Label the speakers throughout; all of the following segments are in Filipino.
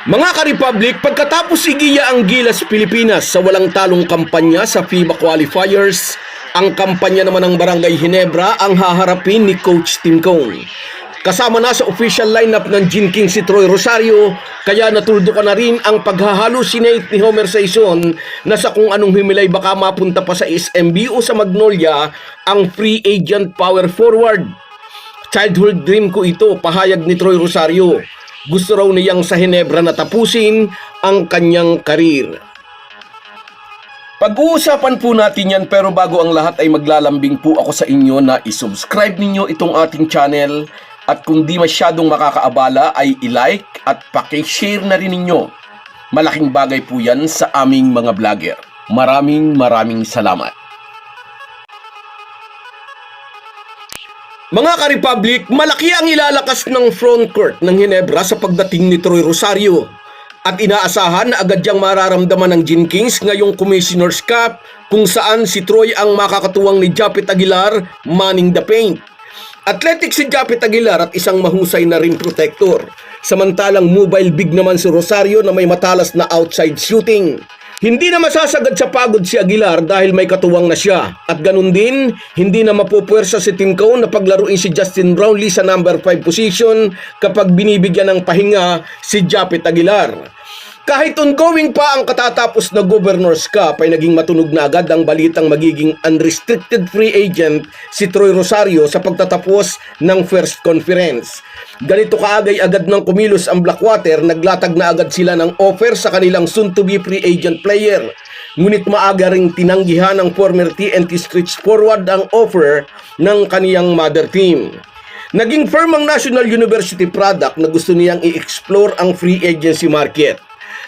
Speaker 1: Mga ka-Republic, pagkatapos igiya ang Gilas Pilipinas sa walang talong kampanya sa FIBA qualifiers, ang kampanya naman ng Barangay Ginebra ang haharapin ni Coach Tim Cone. Kasama na sa official lineup ng Gin King si Troy Rosario, kaya natuldukan na rin ang paghahalusinate ni Homer Saison na sa kung anong himilay baka mapunta pa sa SMB o sa Magnolia ang free agent power forward. Childhood dream ko ito, pahayag ni Troy Rosario. Gusto raw niyang sa Ginebra na tapusin ang kanyang karir. Pag-uusapan po natin yan, pero bago ang lahat ay maglalambing po ako sa inyo na isubscribe ninyo itong ating channel at kung di masyadong makakaabala ay i-like at paki-share na rin ninyo. Malaking bagay po yan sa aming mga vlogger. Maraming salamat. Mga ka-Republic, malaki ang ilalakas ng front court ng Ginebra sa pagdating ni Troy Rosario at inaasahan na agad niyang mararamdaman ng Gin Kings ngayong Commissioner's Cup kung saan si Troy ang makakatuwang ni Japet Aguilar manning the paint. Athletic si Japet Aguilar at isang mahusay na rim protector, samantalang mobile big naman si Rosario na may matalas na outside shooting. Hindi na masasagad sa pagod si Aguilar dahil may katuwang na siya. At ganun din, hindi na mapupuwersa si Tim Cone na paglaruin si Justin Brownlee sa number 5 position kapag binibigyan ng pahinga si Japet Aguilar. Kahit ongoing pa ang katatapos na Governor's Cup ay naging matunog na agad ang balitang magiging unrestricted free agent si Troy Rosario sa pagtatapos ng first conference. Ganito kaagay agad ng kumilos ang Blackwater, naglatag na agad sila ng offer sa kanilang soon-to-be free agent player. Ngunit maaga ring tinanggihan ng former TNT stretch forward ang offer ng kaniyang mother team. Naging firm ang National University product na gusto niyang i-explore ang free agency market.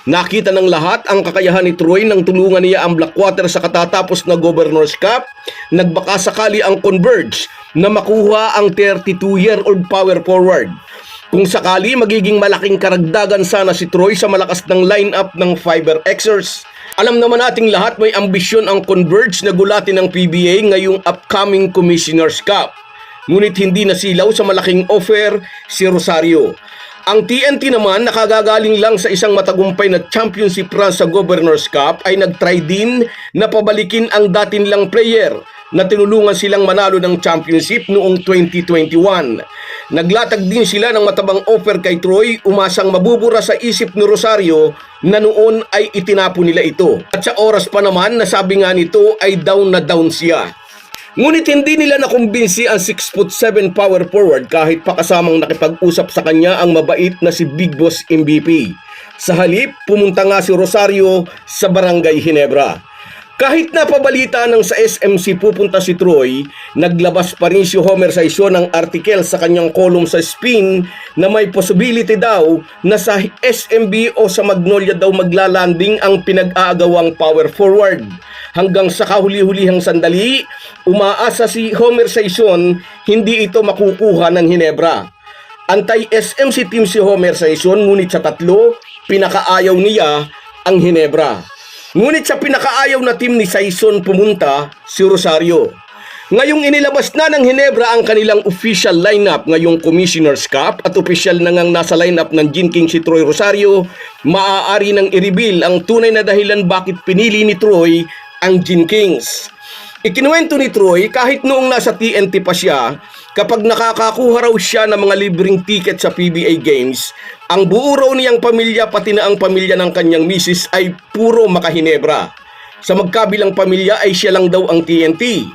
Speaker 1: Nakita ng lahat ang kakayahan ni Troy nang tulungan niya ang Blackwater sa katatapos na Governor's Cup. Nagbaka sakali ang Converge na makuha ang 32-year-old power forward. Kung sakali, magiging malaking karagdagan sana si Troy sa malakas ng lineup ng Fiber Xers. Alam naman nating lahat may ambisyon ang Converge na gulatin ng PBA ngayong upcoming Commissioner's Cup. Ngunit hindi nasilaw sa malaking offer si Rosario. Ang TNT naman, nakagagaling lang sa isang matagumpay na championship run sa Governor's Cup, ay nagtry din na pabalikin ang dati nilang player na tinulungan silang manalo ng championship noong 2021. Naglatag din sila ng matabang offer kay Troy, umasang mabubura sa isip ni Rosario na noon ay itinapon nila ito. At sa oras pa naman, nasabi nga nito ay down na down siya. Ngunit hindi nila nakumbinsi ang 6'7" power forward kahit pa kasamang nakipag-usap sa kanya ang mabait na si Big Boss MVP. Sa halip, pumunta nga si Rosario sa Barangay Ginebra. Kahit napabalita ng sa SMC pupunta si Troy, naglabas pa rin si Homer Saison ng article sa kanyang column sa Spin na may possibility daw na sa SMB o sa Magnolia daw maglalanding ang pinag-aagawang power forward. Hanggang sa kahuli-hulihang sandali, umaasa si Homer Saison hindi ito makukuha ng Ginebra. Anti-SMC team si Homer Saison, ngunit sa tatlo, pinakaayaw niya ang Ginebra. Ngunit sa pinakaayaw na team ni Saison pumunta si Rosario. Ngayong inilabas na ng Ginebra ang kanilang official lineup ngayong Commissioner's Cup at official na ngang nasa lineup ng Gin King si Troy Rosario, maaari nang i-reveal ang tunay na dahilan bakit pinili ni Troy ang Gin Kings. Ikinuwento ni Troy kahit noong nasa TNT pa siya, kapag nakakakuha raw siya ng mga libreng ticket sa PBA Games, ang buo raw niyang pamilya pati na ang pamilya ng kanyang misis ay puro maka-Ginebra. Sa magkabilang pamilya ay siya lang daw ang TNT.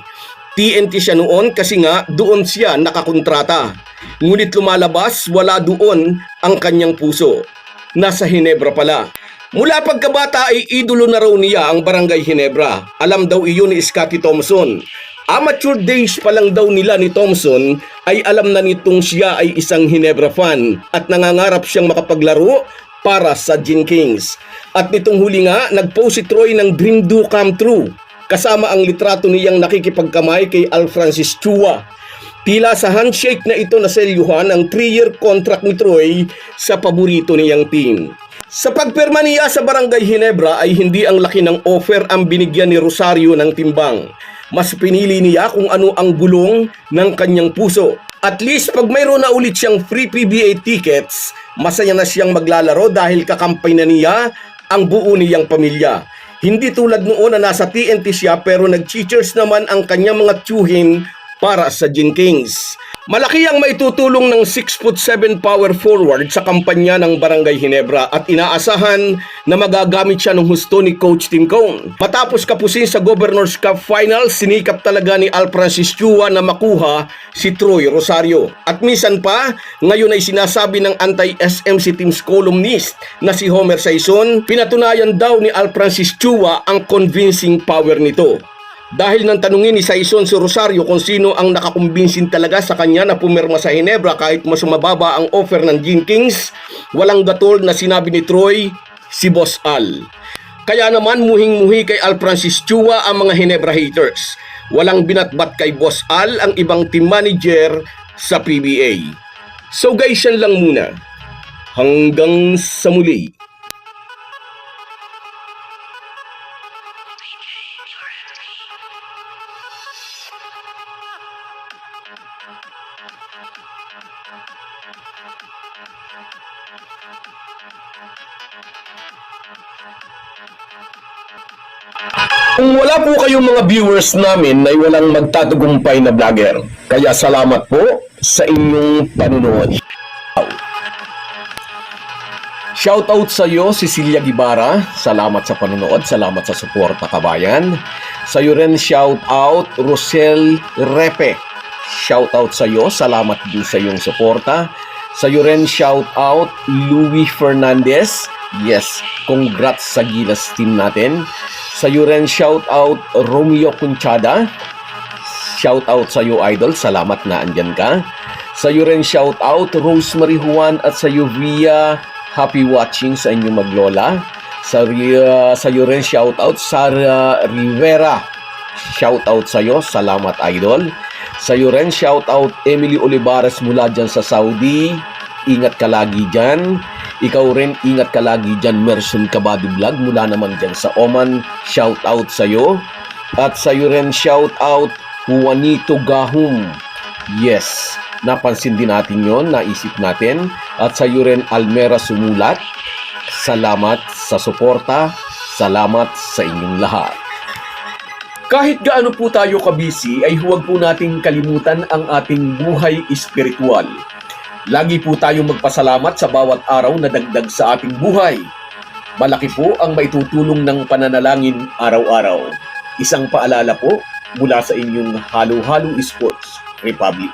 Speaker 1: TNT siya noon kasi nga doon siya nakakontrata. Ngunit lumalabas, wala doon ang kanyang puso. Nasa Ginebra pala. Mula pagkabata ay idolo na raw niya ang Barangay Ginebra. Alam daw iyon ni Scottie Thompson. Amateur days pa lang daw nila ni Thompson ay alam na nitong siya ay isang Ginebra fan at nangangarap siyang makapaglaro para sa Gin Kings. At nitong huli nga, nag-post si Troy ng Dream Do Come True kasama ang litrato niyang nakikipagkamay kay Al Francis Chua. Tila sa handshake na ito na selyuhan ang 3-year contract ni Troy sa paborito niyang team. Sa pagpirma niya sa Barangay Ginebra ay hindi ang laki ng offer ang binigyan ni Rosario ng timbang. Mas pinili niya kung ano ang bulong ng kanyang puso. At least pag mayroon na ulit siyang free PBA tickets, masaya na siyang maglalaro dahil kakampay na niya ang buo niyang pamilya. Hindi tulad noon na nasa TNT siya pero nag-cheaters naman ang kanyang mga tiyuhin para sa Gin Kings. Malaki ang maitutulong ng 6'7" power forward sa kampanya ng Barangay Ginebra at inaasahan na magagamit siya ng husto ni Coach Tim Cone. Matapos kapusin sa Governor's Cup Final, sinikap talaga ni Al Francis Chua na makuha si Troy Rosario. At minsan pa, ngayon ay sinasabi ng anti-SMC Teams columnist na si Homer Saison, pinatunayan daw ni Al Francis Chua ang convincing power nito. Dahil nang tanungin ni Saison si Rosario kung sino ang nakakumbinsin talaga sa kanya na pumirma sa Ginebra kahit mas mababa ang offer ng Gin Kings, walang gatol na sinabi ni Troy, si Boss Al. Kaya naman muhing-muhi kay Al Francis Chua ang mga Ginebra haters. Walang binatbat kay Boss Al ang ibang team manager sa PBA. So guys, yan lang muna. Hanggang sa muli. Kung wala po kayong mga viewers namin ay walang magtatagumpay na vlogger. Kaya salamat po sa inyong panunood. Shoutout sa iyo, Cecilia Guibara. Salamat sa panunood, salamat sa suporta, kabayan. Sa iyo rin shoutout, Rosel Repe. Shoutout sa iyo, salamat din sa iyong suporta. Sa iyo rin shoutout, Louis Fernandez. Yes, congrats sa Gilas team natin. Sa iyo rin shoutout, Romeo Conchada. Shoutout sa iyo, idol. Salamat na andyan ka. Sa iyo rin shoutout, Rosemary Juan at sa iyo Via. Happy watching sa inyong maglola. Sa iyo rin shoutout, Sara Rivera. Shoutout sa iyo. Salamat, idol. Sa iyo rin shoutout, Emily Olivares mula dyan sa Saudi. Ingat ka lagi dyan. Ikaw rin, ingat ka lagi dyan, Merson Kabady Vlog, mula naman dyan sa Oman. Shout out sa'yo. At sa'yo rin, shout out, Juanito Gahum. Yes, napansin din natin yon, naisip natin. At sa'yo rin, Almera Sumulat. Salamat sa suporta. Salamat sa inyong lahat. Kahit gaano po tayo kabisi, ay huwag po nating kalimutan ang ating buhay espiritual. Lagi po tayong magpasalamat sa bawat araw na dagdag sa ating buhay. Malaki po ang maitutulong ng pananalangin araw-araw. Isang paalala po mula sa inyong Halo Halo Sports Republic.